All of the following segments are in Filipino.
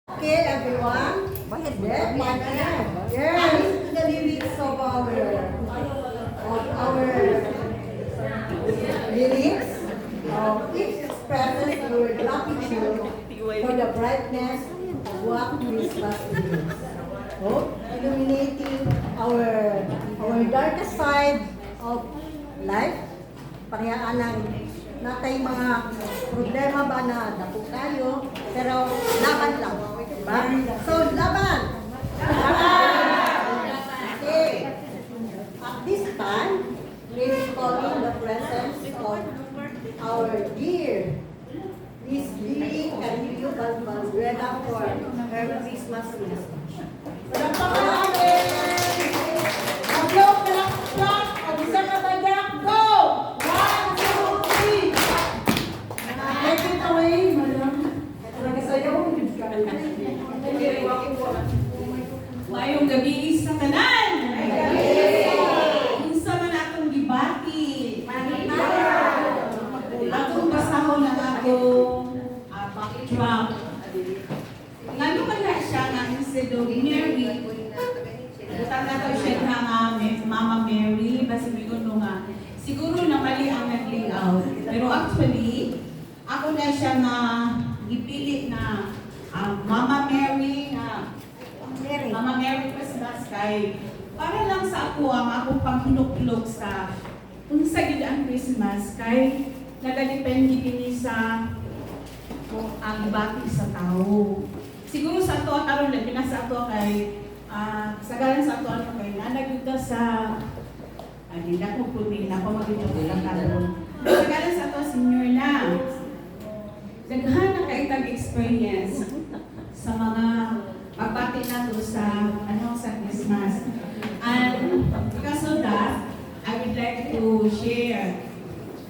Okay, everyone. Yes, yes. The lyrics of our lyrics. It expresses our gratitude for the brightness of what Christmas is. Illuminating our darkest side of life. Parehaan ng natay mga problema ba na napo tayo, pero laban lang. Diba? So, laban! Okay. At this time, we recall the presence of our dear Miss Lily Carillo Balbuena for her Christmas message. Palakpakan natin! Mag-blow, palakpak! Mag-isa ka ba dyan? Go! 1, 2, 3! Take it away, madam. Mayong gabi sa tanan. Unsa man atong gibati. Atong basahon na akong backdrop. Ngano man na siya nga instead of Mary. Butang na to siya nga Mama Mary. Basta migono nga. Siguro na mali ang nag-layout. Pero actually, ako na siya na ipili na Mama Mary na Mama Mary Christmas kay para lang sa ako ang akong panghinuklog sa unsa gid ang Christmas kay nagadepende kini sa ang bati sa tao. Siguro sa ato karon lang pinasa ato kay sagaran sa ato ano kay nanagud sa hindi na ko pumi na ko magito lang karon. Sagaran sa ato senior na daghan na kaitag experience sa mga pagbati nato sa sa Christmas. And because of that, I would like to share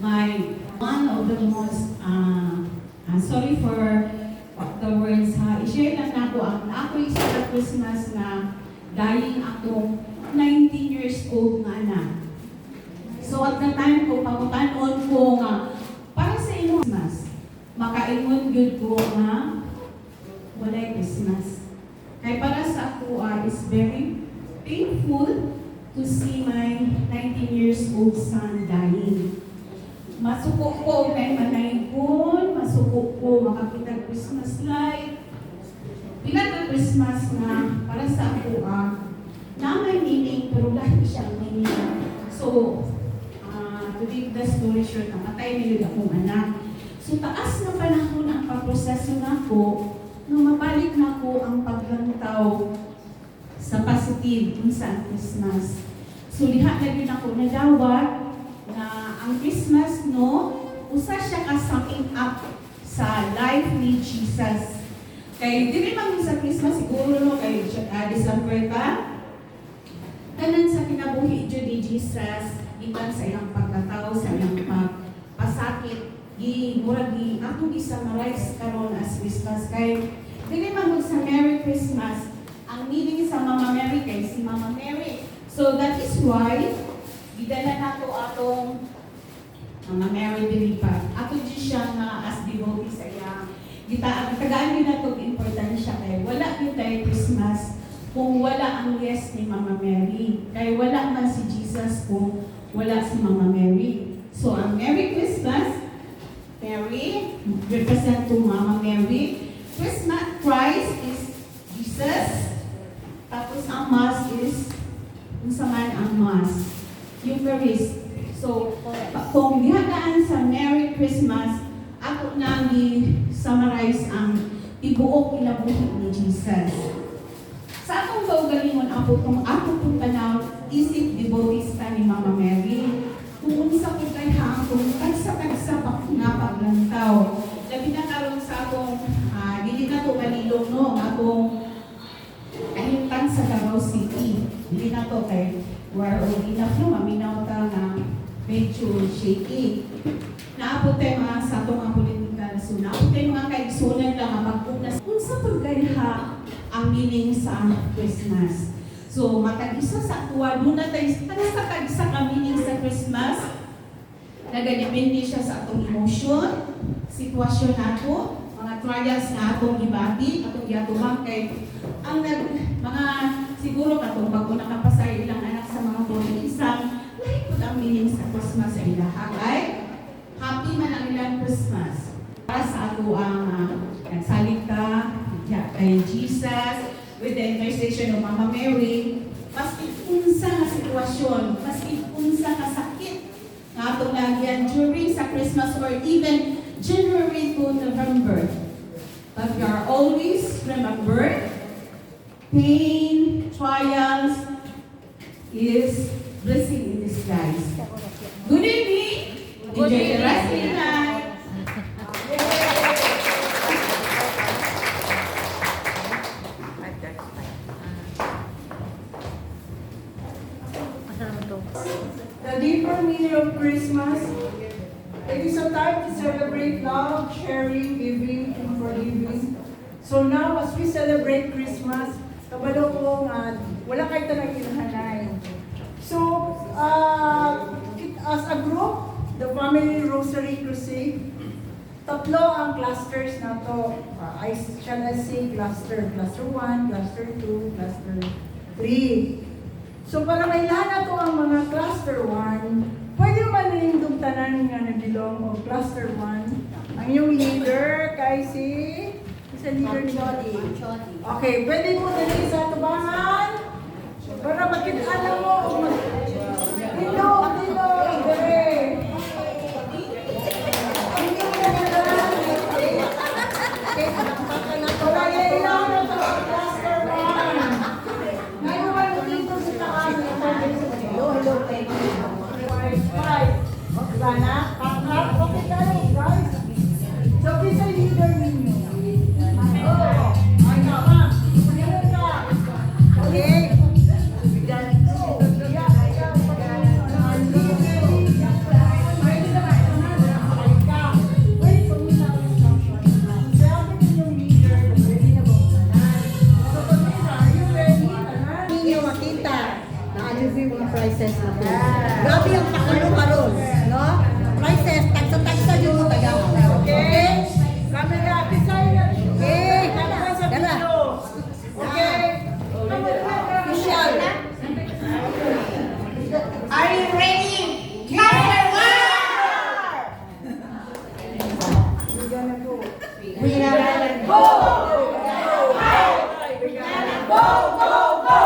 one of the most sorry for the words i-share lang nako ang ako sa Christmas na dying ako 19 years old nga na. So at the time ko pangutanon ko nga para sa imo Christmas makaingon gyud ko nga walay Christmas. Kay para sa ako is very painful to see my 19 years old son dying. Masuko ko kay manaygon, masuko ko makakita Christmas light. Pila Christmas na para sa ako na may meaning pero lahat siyang meaning. So to leave the story short, namatay nila akong anak. So taas na panahon ang pagproseso nako nung mabalik na ko ang paglantaw sa positive sa Christmas. So liha na din ako nadawat na ang Christmas usa siya ka summing up sa life ni Jesus. Kay dili man sa Christmas siguro kay December ka tanan sa kinabuhi jud ni Jesus iban sa iyang pagkatao sa iyang pasakit murag ako gi-summarize karon as Christmas kay dili man sa Merry Christmas ang meaning sa Mama Mary kay si Mama Mary. So that is why gidala nato atong Mama Mary dili pa. Ato di siya nga as devotee sa iya. Tagaan din nato importansya kay wala gyud tay Christmas kung wala ang yes ni Mama Mary. Kay wala man si Jesus kung wala si Mama Mary. So ang Merry Christmas Mary represent to Mama Mary. Christmas Christ is Jesus. Tapos ang Mass is kung saan ang Mass. Eucharist. So kung dihadaan sa Merry Christmas, ako na i-summarize ang tibuok kinabuhi ni Jesus. Sa akong kaugalingon ako itong tanaw, isip devotees ka ni Mama Mary. Kung unsa ko kay kung tagsa-tagsa pa nga paglantaw. Labi na karon sa akong, dili na to malilong akong kahintang sa Davao City. Dili na to kay where old enough maminaw ta na medyo shaky. Naabot tayo mga sa itong mga political. So naabot tayo mga kaigsunan lang ang magpunas. Kung sa pagkaiha ang meaning sa Christmas. So, matag-isa sa tuwa, doon na tayo, sa tag-isa ka meaning sa Christmas, nagadepende siya sa atong emotion, sitwasyon nato, mga trials na atong gibati, atong giatubang kay ang mga siguro katong bago nakapasay ilang anak sa mga boarding exam, lahi po ang meaning sa Christmas sa ilaha kay happy man ang ilang Christmas. Para sa ato ang nagsalig ka kay Jesus with the intercession of Mama Mary, maski unsa nga sitwasyon, maski unsa nga sakit nga atong lagyan during sa Christmas or even January to November. But we are always remembered, pain, trials is blessing in disguise. Good evening! Enjoy the rest of the night! The deeper meaning of Christmas, it is a time to celebrate love, sharing, giving, and forgiving. So now, as we celebrate Christmas, kabalo ko nga, wala kayo talagang inahanay. So, as a group, the Family Rosary Crusade, tatlo ang clusters na to. I shall I say cluster 1, cluster 2, cluster 3. So para may lahat to ang mga cluster 1, pwede man rin tanan nga nabilong o cluster 1. Ang yung leader kay si leader Chodi. Okay, pwede mo dali sa tubangan para makita mo. Dino, dire. So, please ay leader ninyo. Ay, tama. Okay. Ninyo makita na ano yung mga prices na po. Grabe ang pakalo-karon, no? Prices, tagsa-tagsa yung mga taga. Okay? Camera, pisay na. Okay, Camera sa dala. video. Okay? Official. Are you ready? Number one! We gotta go! Go, go, go!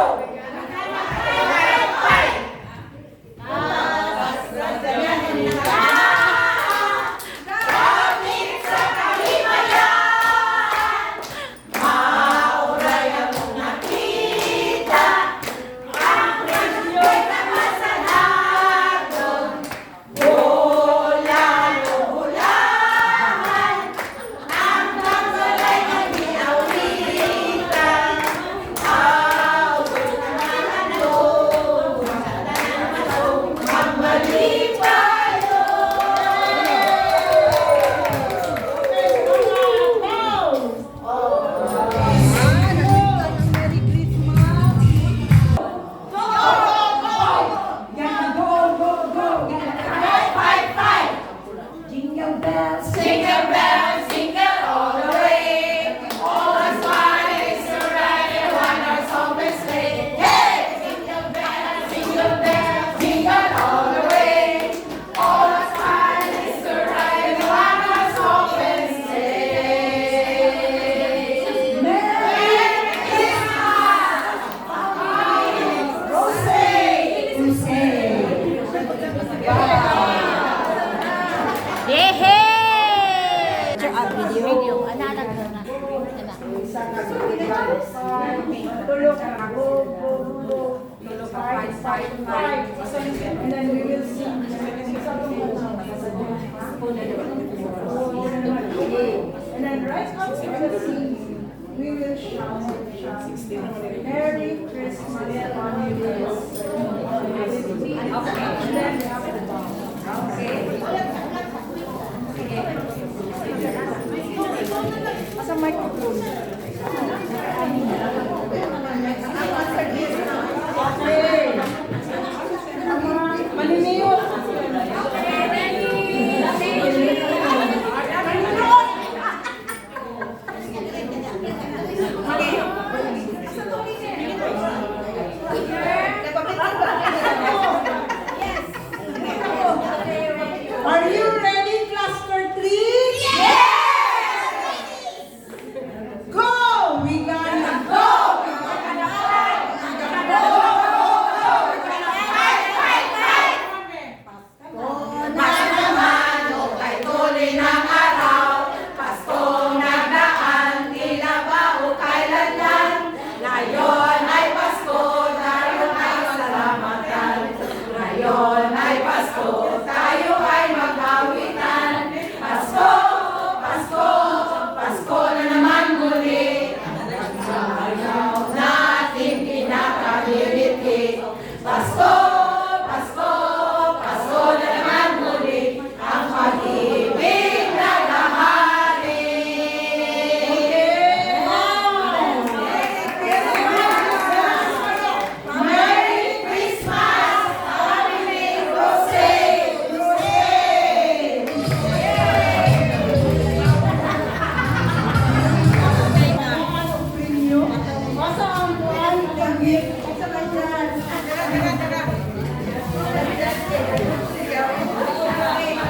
Video. Analag ko na. Tulog ka. Go, go, go. Five, five, five. And then we will sing. And then right after the sing, we will shout. Merry Christmas, families. And then after Asa microphone?